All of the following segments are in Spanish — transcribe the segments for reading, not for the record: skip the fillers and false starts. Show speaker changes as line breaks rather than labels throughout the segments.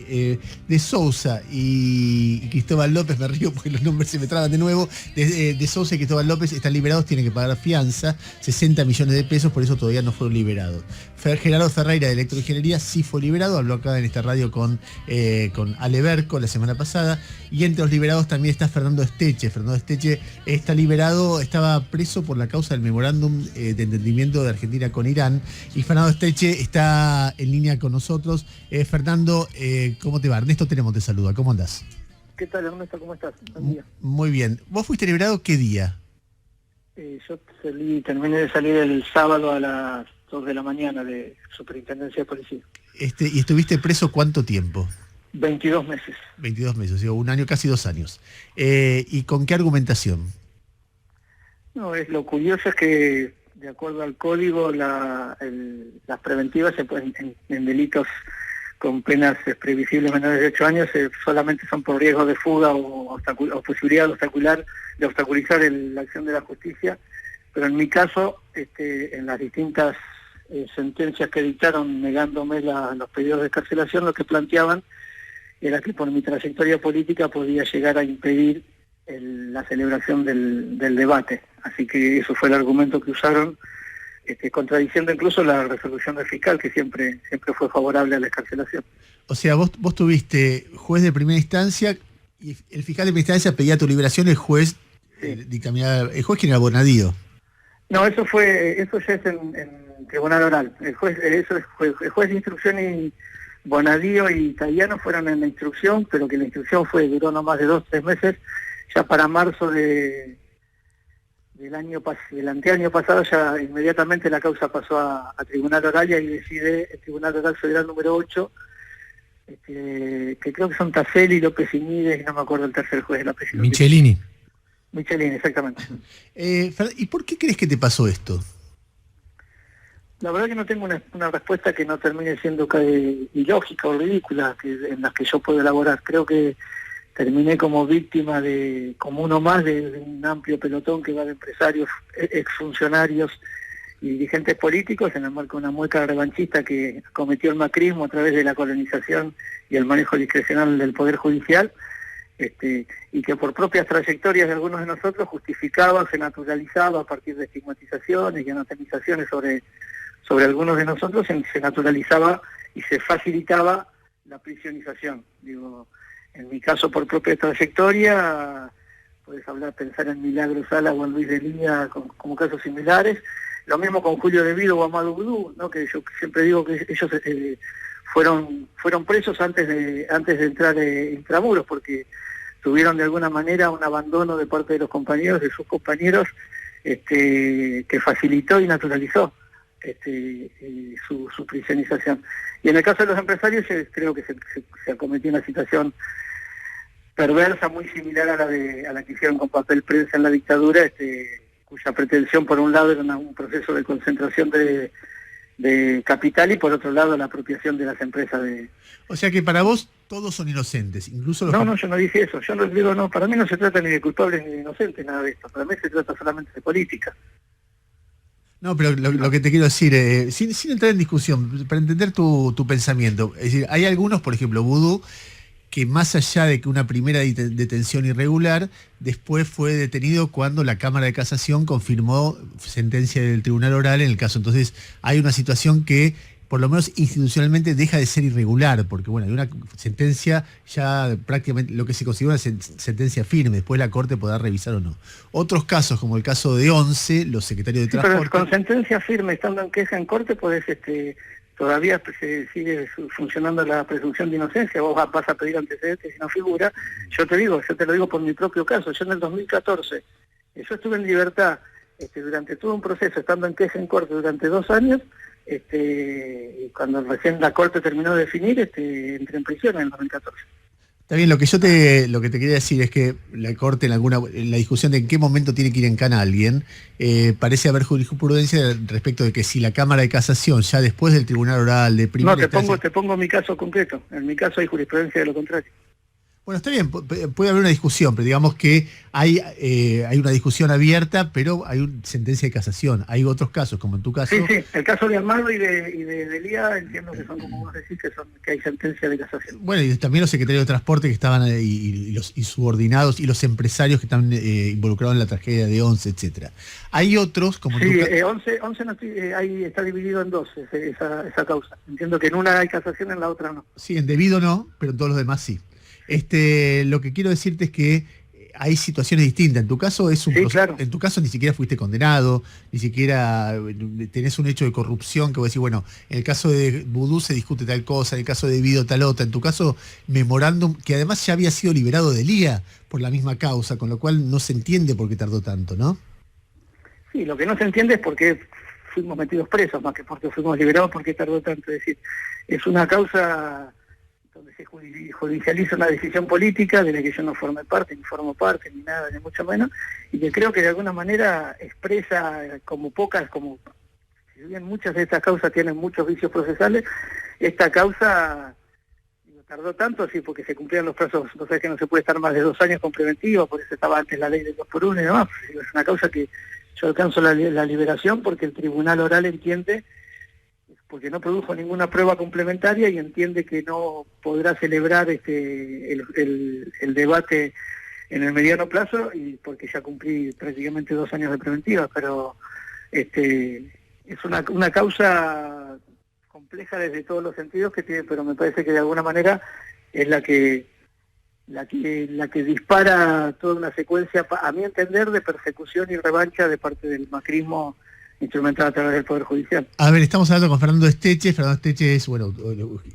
de Sousa y Cristóbal López, me río porque los nombres se me traban de nuevo, de Sousa y Cristóbal López están liberados, tienen que pagar fianza, 60 millones de pesos, por eso todavía no fueron liberados. Gerardo Ferreira de Electroingeniería sí fue liberado, habló acá en esta radio con Ale Berco la semana pasada, y entre los liberados también está Fernando Esteche. Fernando Esteche está liberado, estaba preso por la causa del memorándum de entendimiento de Argentina con Irán, y Fernando Esteche está en línea con nosotros. Fernando, ¿cómo te va? Ernesto Tenemos te saluda, ¿cómo andás?
¿Qué tal, Ernesto? ¿Cómo estás? Buen día.
Muy bien. ¿Vos fuiste liberado qué día?
Yo terminé de salir el sábado a las 2 de la mañana de Superintendencia de Policía.
¿Y estuviste preso cuánto tiempo?
22 meses.
22 meses, digo, un año, casi 2 años. ¿Y con qué argumentación?
No, lo curioso es que, de acuerdo al código, las preventivas se pueden, en delitos con penas previsibles menores de 8 años, solamente son por riesgo de fuga o posibilidad de obstaculizar la acción de la justicia, pero en mi caso, en las distintas sentencias que dictaron negándome los pedidos de excarcelación, lo que planteaban era que por mi trayectoria política podía llegar a impedir la celebración del debate. Así que eso fue el argumento que usaron, contradiciendo incluso la resolución del fiscal, que siempre fue favorable a la excarcelación.
O sea, vos tuviste juez de primera instancia, y el fiscal de primera instancia pedía tu liberación, el juez dictaminaba. ¿El juez quién era? Bonadío.
No, eso ya es en tribunal oral. El juez de instrucción y Bonadío y Italiano fueron en la instrucción, pero que la instrucción duró no más de 2-3 meses. Ya para marzo del anteaño pasado, ya inmediatamente la causa pasó a tribunal oral, y ahí decide el Tribunal Oral Federal número 8, que creo que son Tacelli, López y Mides, y no me acuerdo el tercer juez, el apellido.
Michelini.
Michelini, exactamente.
¿Y por qué crees que te pasó esto?
La verdad que no tengo una respuesta que no termine siendo ilógica o ridícula en las que yo puedo elaborar. Creo que terminé como víctima como uno más de un amplio pelotón que va de empresarios, exfuncionarios y dirigentes políticos en el marco de una mueca revanchista que cometió el macrismo a través de la colonización y el manejo discrecional del Poder Judicial, y que por propias trayectorias de algunos de nosotros justificaba, se naturalizaba a partir de estigmatizaciones y anatemizaciones sobre algunos de nosotros, se naturalizaba y se facilitaba la prisionización. Digo, en mi caso, por propia trayectoria, puedes pensar en Milagro Sala o en Luis de Lía como casos similares. Lo mismo con Julio De Vido o Amadou Bdou, ¿no? Que yo siempre digo que ellos fueron presos antes de entrar intramuros, porque tuvieron de alguna manera un abandono de parte de los compañeros, de sus compañeros, que facilitó y naturalizó su prisionización. Y en el caso de los empresarios, creo que se acometió una situación perversa, muy similar a la que hicieron con Papel Prensa en la dictadura, cuya pretensión por un lado era un proceso de concentración de capital, y por otro lado la apropiación de las empresas de...
O sea que para vos todos son inocentes, incluso los...
No, yo no dije eso. Yo no digo, no, para mí no se trata ni de culpables ni de inocentes, nada de esto. Para mí se trata solamente de política.
No, pero lo que te quiero decir, sin entrar en discusión, para entender tu pensamiento, es decir, hay algunos, por ejemplo, Vudú, que más allá de que una primera detención irregular, después fue detenido cuando la Cámara de Casación confirmó sentencia del Tribunal Oral en el caso. Entonces hay una situación que, por lo menos institucionalmente, deja de ser irregular, porque bueno, hay una sentencia ya prácticamente, lo que se considera una sentencia firme, después la Corte podrá revisar o no. Otros casos, como el caso de Once, los secretarios de Transporte...
Pero con sentencia firme, estando en queja en Corte, podés... todavía sigue funcionando la presunción de inocencia. Vos vas a pedir antecedentes y no figura. Yo te lo digo por mi propio caso. Yo en el 2014, yo estuve en libertad durante todo un proceso, estando en queja en Corte durante 2 años, y cuando recién la Corte terminó de definir, entré en prisión en el 2014.
Está bien, lo que te quería decir es que la Corte en la discusión de en qué momento tiene que ir en cana alguien, parece haber jurisprudencia respecto de que si la Cámara de Casación, ya después del Tribunal Oral de primera instancia...
te pongo mi caso concreto. En mi caso hay jurisprudencia de lo contrario.
Bueno, está bien, puede haber una discusión, pero digamos que hay una discusión abierta, pero hay una sentencia de casación. Hay otros casos, como en tu caso.
Sí, el caso de Armando y de Lía, entiendo que son, como vos decís, que hay sentencia de casación.
Bueno, y también los secretarios de transporte que estaban y los subordinados y los empresarios que están involucrados en la tragedia de Once, etcétera. Hay otros, como
sí, Once ahí está dividido en dos esa causa. Entiendo que en una hay casación, en la otra no.
Sí, en debido no, pero en todos los demás sí. Lo que quiero decirte es que hay situaciones distintas. En tu caso
claro.
En tu caso ni siquiera fuiste condenado, ni siquiera tenés un hecho de corrupción que vos decís, bueno, en el caso de Vudú se discute tal cosa, en el caso de Debido tal otra. En tu caso, memorándum, que además ya había sido liberado de Lía por la misma causa, con lo cual no se entiende por qué tardó tanto, ¿no?
Sí, lo que no se entiende es por qué fuimos metidos presos, más que porque fuimos liberados, por qué tardó tanto. Es decir, es una causa donde se judicializa una decisión política de la que yo no formé parte, ni formo parte, ni nada, ni mucho menos, y que creo que de alguna manera expresa como si bien muchas de estas causas tienen muchos vicios procesales, esta causa tardó tanto, sí, porque se cumplían los plazos. No sabes que no se puede estar más de 2 años con preventiva, por eso estaba antes la ley del 2x1 y demás. Es una causa que yo alcanzo la liberación porque el tribunal oral entiende, porque no produjo ninguna prueba complementaria y entiende que no podrá celebrar el debate en el mediano plazo, y porque ya cumplí prácticamente 2 años de preventiva, pero es una causa compleja desde todos los sentidos que tiene, pero me parece que de alguna manera es la que dispara toda una secuencia, a mi entender, de persecución y revancha de parte del macrismo instrumentada a través del Poder Judicial.
A ver, estamos hablando con Fernando Esteche. Fernando Esteche es, bueno,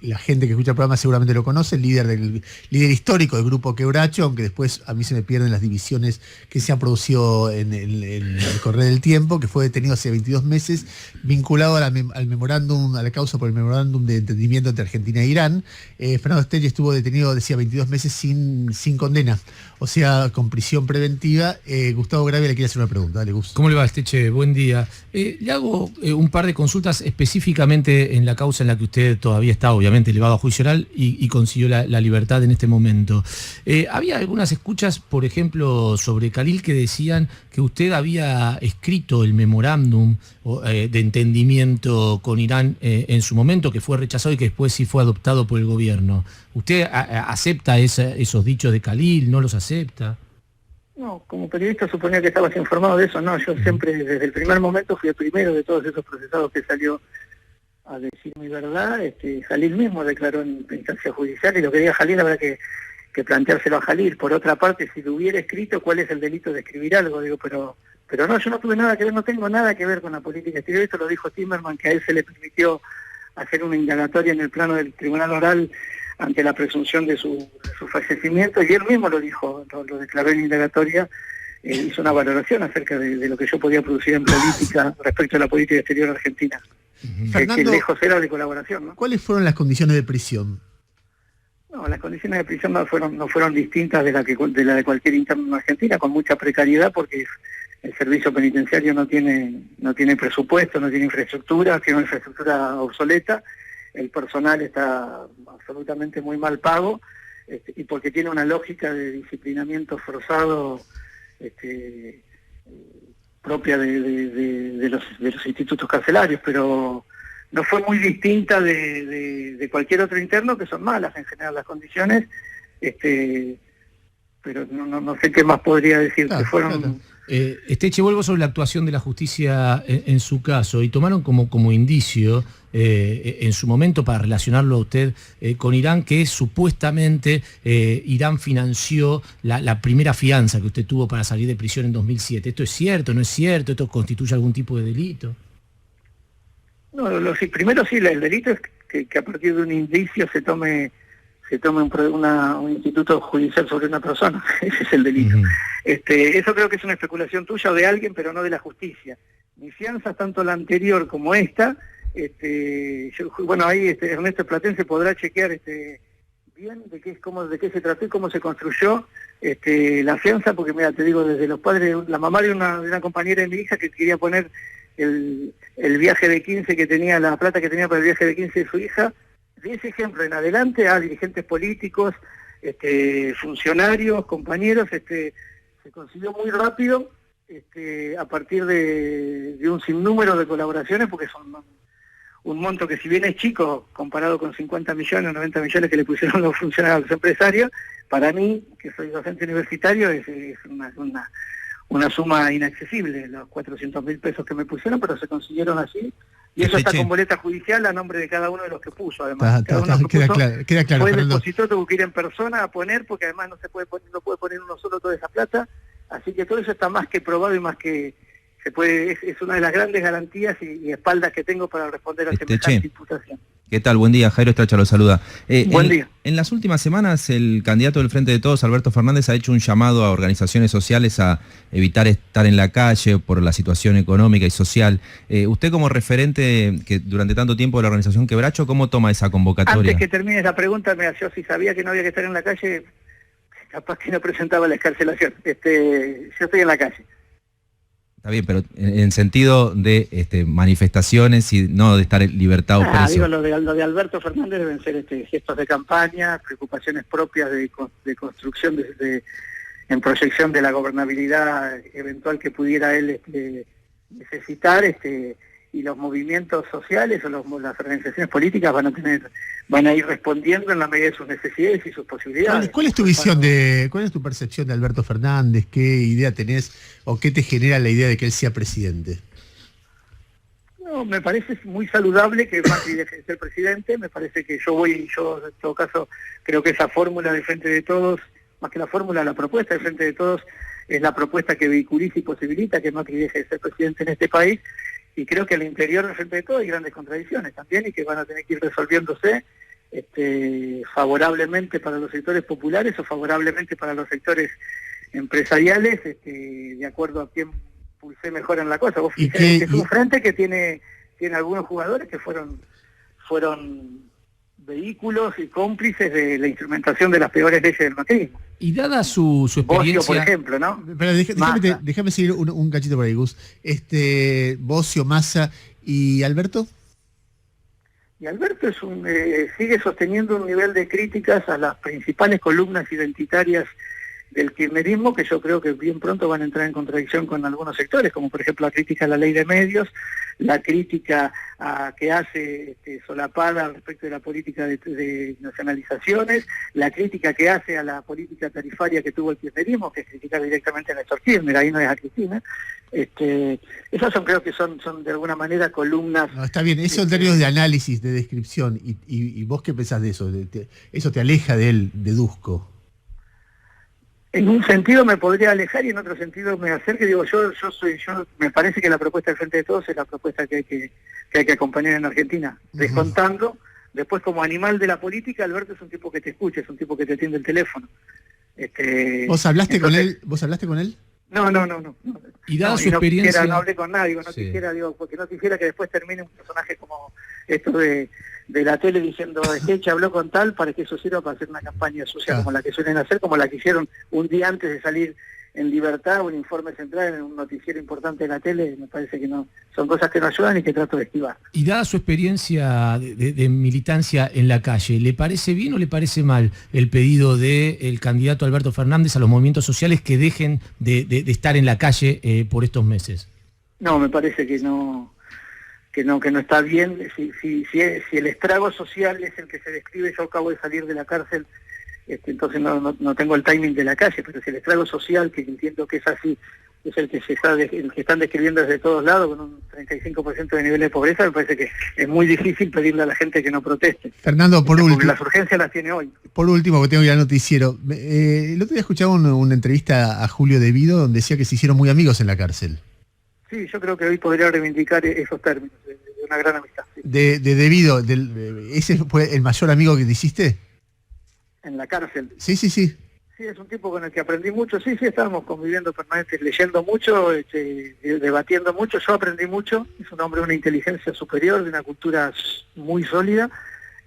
la gente que escucha el programa seguramente lo conoce, el líder histórico del Grupo Quebracho, aunque después a mí se me pierden las divisiones que se han producido en el correr del tiempo, que fue detenido hace 22 meses, vinculado al memorándum, a la causa por el memorándum de entendimiento entre Argentina e Irán. Fernando Esteche estuvo detenido, decía, 22 meses sin condena, o sea, con prisión preventiva. Gustavo Gravia le quiere hacer una pregunta. Dale, Gustavo.
¿Cómo le va, Esteche? Buen día. Le hago un par de consultas específicamente en la causa en la que usted todavía está, obviamente, elevado a juicio oral y consiguió la libertad en este momento. Había algunas escuchas, por ejemplo, sobre Khalil, que decían que usted había escrito el memorándum de entendimiento con Irán en su momento, que fue rechazado y que después sí fue adoptado por el gobierno. ¿Usted acepta esos dichos de Khalil? ¿No los acepta?
No, como periodista suponía que estabas informado de eso. No, yo siempre, desde el primer momento, fui el primero de todos esos procesados que salió a decir mi verdad. Khalil mismo declaró en instancia judicial, y lo que diga Khalil habrá que planteárselo a Khalil. Por otra parte, si lo hubiera escrito, ¿cuál es el delito de escribir algo? Digo, pero no, yo no tuve nada que ver, no tengo nada que ver con la política exterior. Esto lo dijo Timerman, que a él se le permitió hacer una indagatoria en el plano del tribunal oral ante la presunción de su fallecimiento, y él mismo lo dijo, lo declaró en indagatoria. Hizo una valoración acerca de lo que yo podía producir en política respecto a la política exterior argentina.
Fernando,
que lejos era de colaboración, ¿no?
¿Cuáles fueron las condiciones de prisión?
No, las condiciones de prisión no fueron distintas de la de cualquier interno en Argentina, con mucha precariedad, porque el servicio penitenciario no tiene presupuesto, no tiene infraestructura, tiene una infraestructura obsoleta. El personal está absolutamente muy mal pago, y porque tiene una lógica de disciplinamiento forzado propia de los institutos carcelarios, pero no fue muy distinta de cualquier otro interno, que son malas en general las condiciones, pero no sé qué más podría decir.
Claro,
que fueron...
claro.
Esteche, vuelvo sobre la actuación de la justicia en su caso, y tomaron como indicio en su momento, para relacionarlo a usted con Irán, que supuestamente Irán financió la primera fianza que usted tuvo para salir de prisión en 2007. ¿Esto es cierto? ¿No es cierto? ¿Esto constituye algún tipo de delito?
No, primero sí, el delito es que a partir de un indicio se tome un instituto judicial sobre una persona. Ese es el delito.
Uh-huh.
Eso creo que es una especulación tuya o de alguien, pero no de la justicia. Mi fianza, tanto la anterior como esta, ahí Ernesto Platense podrá chequear bien de qué se trató y cómo se construyó la fianza, porque mira, te digo, desde los padres, la mamá de una compañera de mi hija que quería poner el viaje de 15 que tenía, la plata que tenía para el viaje de 15 de su hija, de ese ejemplo en adelante a dirigentes políticos, funcionarios, compañeros, se consiguió muy rápido, a partir de un sinnúmero de colaboraciones, porque son un monto que, si bien es chico comparado con 50 millones o 90 millones que le pusieron los funcionarios, los empresarios, para mí, que soy docente universitario, es una suma inaccesible, los 400.000 pesos que me pusieron, pero se consiguieron así. Y eso está con boleta judicial a nombre de cada uno de los que puso, además.
Queda claro.
Fue el depositor, tuvo que ir en persona a poner, porque además no puede poner uno solo toda esa plata. Así que todo eso está más que probado y más que se puede, es una de las grandes garantías y espaldas que tengo para responder a semejante imputación.
¿Qué tal? Buen día, Jairo Estracha lo saluda.
Buen día.
En las últimas semanas, el candidato del Frente de Todos, Alberto Fernández, ha hecho un llamado a organizaciones sociales a evitar estar en la calle por la situación económica y social. Usted, como referente que durante tanto tiempo de la organización Quebracho, ¿cómo toma esa convocatoria?
Antes que termine la pregunta, yo si sabía que no había que estar en la calle, capaz que no presentaba la excarcelación. Yo estoy en la calle.
Está bien, pero en sentido de manifestaciones y no de estar libertado preso.
Digo, lo de Alberto Fernández deben ser gestos de campaña, preocupaciones propias de construcción en proyección de la gobernabilidad eventual que pudiera él necesitar, y los movimientos sociales o las organizaciones políticas van a ir respondiendo en la medida de sus necesidades y sus posibilidades.
¿Cuál es tu cuál es tu percepción de Alberto Fernández? ¿Qué idea tenés o qué te genera la idea de que él sea presidente?
No, me parece muy saludable que Macri deje de ser presidente. Me parece que yo en todo caso creo que esa fórmula del Frente de Todos, más que la fórmula, la propuesta del Frente de Todos es la propuesta que vehiculiza y posibilita que Macri deje de ser presidente en este país. Y creo que al interior del Frente de Todos hay grandes contradicciones también, y que van a tener que ir resolviéndose favorablemente para los sectores populares o favorablemente para los sectores empresariales, de acuerdo a quién pulse mejor en la cosa. Vos fíjate que es un frente que tiene algunos jugadores que fueron vehículos y cómplices de la instrumentación de las peores leyes del macrismo.
Y dada su experiencia...
Bocio, por ejemplo, ¿no?
Pero déjame seguir un cachito por ahí, Gus. Bocio, Massa y Alberto.
Y Alberto sigue sosteniendo un nivel de críticas a las principales columnas identitarias del kirchnerismo, que yo creo que bien pronto van a entrar en contradicción con algunos sectores, como por ejemplo la crítica a la ley de medios, la crítica que hace solapada respecto de la política de nacionalizaciones, la crítica que hace a la política tarifaria que tuvo el kirchnerismo, que es criticar directamente a Néstor Kirchner, ahí no es a Cristina. Esas creo que son de alguna manera columnas...
No, está bien, eso en términos de análisis, de descripción, y vos qué pensás de eso, eso te aleja de él, deduzco.
En un sentido me podría alejar y en otro sentido me acerca. Digo, yo me parece que la propuesta del Frente de Todos es la propuesta que hay que acompañar en Argentina. Descontando, después como animal de la política, Alberto es un tipo que te escucha, es un tipo que te atiende el teléfono.
¿Vos hablaste con él?
No.
Y dada su experiencia...
No hablé con nadie, porque no quisiera que después termine un personaje como esto de la tele diciendo, Checha habló con tal, para que eso sirva para hacer una campaña social como la que suelen hacer, como la que hicieron un día antes de salir en Libertad, un informe central en un noticiero importante de la tele. Me parece que no, son cosas que no ayudan y que trato de esquivar.
Y dada su experiencia de militancia en la calle, ¿le parece bien o le parece mal el pedido del candidato Alberto Fernández a los movimientos sociales que dejen de estar en la calle por estos meses?
No, me parece que no está bien. Si el estrago social es el que se describe, yo acabo de salir de la cárcel, entonces no tengo el timing de la calle, pero si el estrago social, que entiendo que es así, es el que están describiendo desde todos lados, con un 35% de nivel de pobreza, me parece que es muy difícil pedirle a la gente que no proteste.
Fernando, por último...
Las urgencias las tiene hoy.
Por último, porque tengo que ir al noticiero. El otro día escuchaba una entrevista a Julio Devido donde decía que se hicieron muy amigos en la cárcel.
Sí, yo creo que hoy podría reivindicar esos términos, de una gran amistad. Sí.
De Devido, ¿ese fue el mayor amigo que te hiciste?
En la cárcel.
Sí.
Sí, es un tipo con el que aprendí mucho. Sí, estábamos conviviendo permanentes, leyendo mucho, debatiendo mucho. Yo aprendí mucho. Es un hombre de una inteligencia superior, de una cultura muy sólida.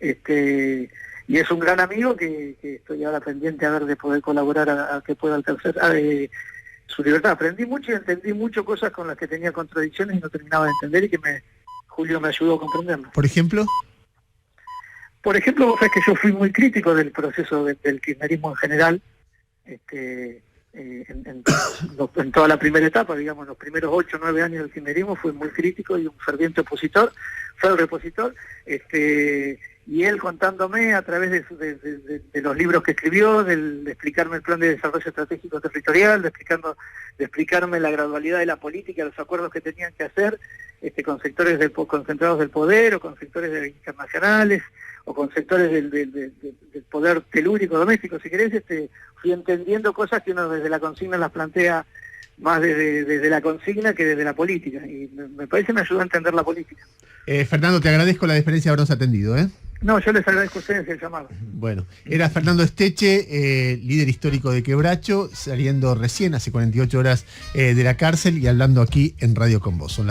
Y es un gran amigo que estoy ahora pendiente a ver de poder colaborar a que pueda alcanzar su libertad. Aprendí mucho y entendí mucho cosas con las que tenía contradicciones y no terminaba de entender, y que Julio me ayudó a comprenderlo.
¿Por ejemplo?
Por ejemplo, vos sabés que yo fui muy crítico del proceso del kirchnerismo en general, en toda la primera etapa, digamos, los primeros 8 o 9 años del kirchnerismo fui muy crítico y un ferviente opositor, fue el repositor, y él contándome a través de los libros que escribió, de explicarme el plan de desarrollo estratégico territorial, de explicarme la gradualidad de la política, los acuerdos que tenían que hacer con sectores concentrados del poder o con sectores internacionales o con sectores del poder telúrico doméstico, si querés, fui entendiendo cosas que uno desde la consigna las plantea más desde la consigna que desde la política, y me parece me ayudó a entender la política.
Fernando, te agradezco la diferencia de habernos atendido, ¿eh?
No, yo les agradezco a ustedes el llamado.
Bueno, era Fernando Esteche, líder histórico de Quebracho, saliendo recién, hace 48 horas, de la cárcel y hablando aquí en Radio Con Vos.